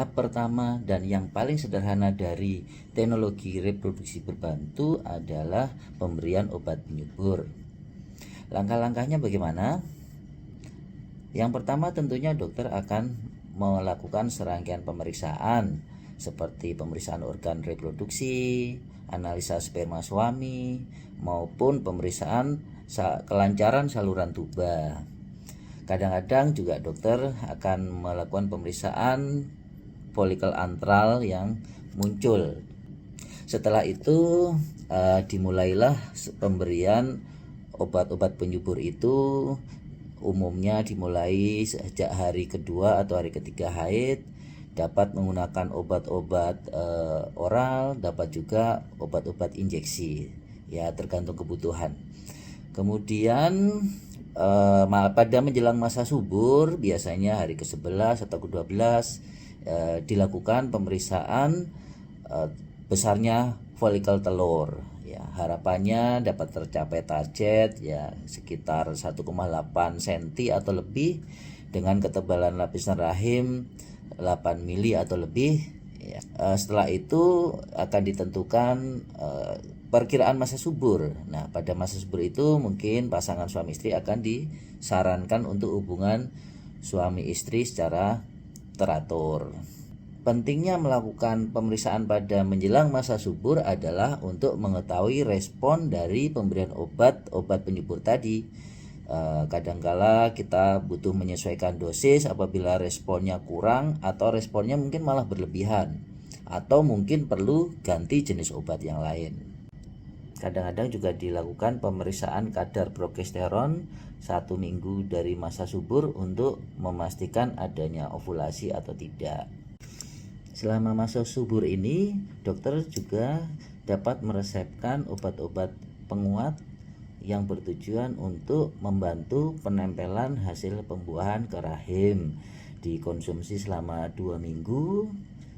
Tahap pertama dan yang paling sederhana dari teknologi reproduksi berbantu adalah pemberian obat penyubur. Langkah-langkahnya bagaimana? Yang pertama tentunya dokter akan melakukan serangkaian pemeriksaan seperti pemeriksaan organ reproduksi, analisa sperma suami, maupun pemeriksaan kelancaran saluran tuba. Kadang-kadang juga dokter akan melakukan pemeriksaan folikel antral yang muncul. Setelah itu dimulailah pemberian obat-obat penyubur itu. Umumnya dimulai sejak hari kedua atau hari ketiga haid. Dapat menggunakan obat-obat oral, dapat juga obat-obat injeksi, ya tergantung kebutuhan. Kemudian pada menjelang masa subur, biasanya hari ke-11 atau ke-12 dilakukan pemeriksaan besarnya folikel telur. Ya, harapannya dapat tercapai target ya sekitar 1,8 cm atau lebih dengan ketebalan lapisan rahim 8 mili atau lebih. Ya. Setelah itu akan ditentukan perkiraan masa subur. Nah, pada masa subur itu mungkin pasangan suami istri akan disarankan untuk hubungan suami istri secara teratur. Pentingnya melakukan pemeriksaan pada menjelang masa subur adalah untuk mengetahui respon dari pemberian obat penyubur tadi. Kadangkala kita butuh menyesuaikan dosis apabila responnya kurang atau responnya mungkin malah berlebihan, atau mungkin perlu ganti jenis obat yang lain. Kadang-kadang juga dilakukan pemeriksaan kadar progesteron 1 minggu dari masa subur untuk memastikan adanya ovulasi atau tidak. Selama masa subur ini, dokter juga dapat meresepkan obat-obat penguat yang bertujuan untuk membantu penempelan hasil pembuahan ke rahim. Dikonsumsi selama 2 minggu.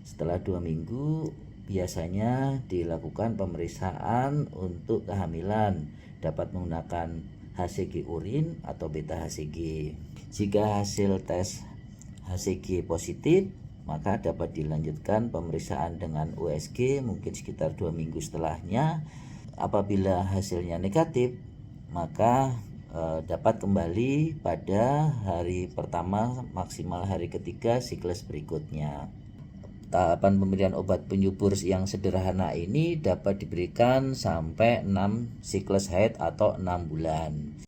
Setelah 2 minggu biasanya dilakukan pemeriksaan untuk kehamilan. Dapat menggunakan HCG urin atau beta HCG. Jika hasil tes HCG positif, maka dapat dilanjutkan pemeriksaan dengan USG mungkin sekitar 2 minggu setelahnya. Apabila hasilnya negatif, maka dapat kembali pada hari pertama maksimal hari ketiga siklus berikutnya. Tahapan pemberian obat penyubur yang sederhana ini dapat diberikan sampai 6 siklus haid atau 6 bulan.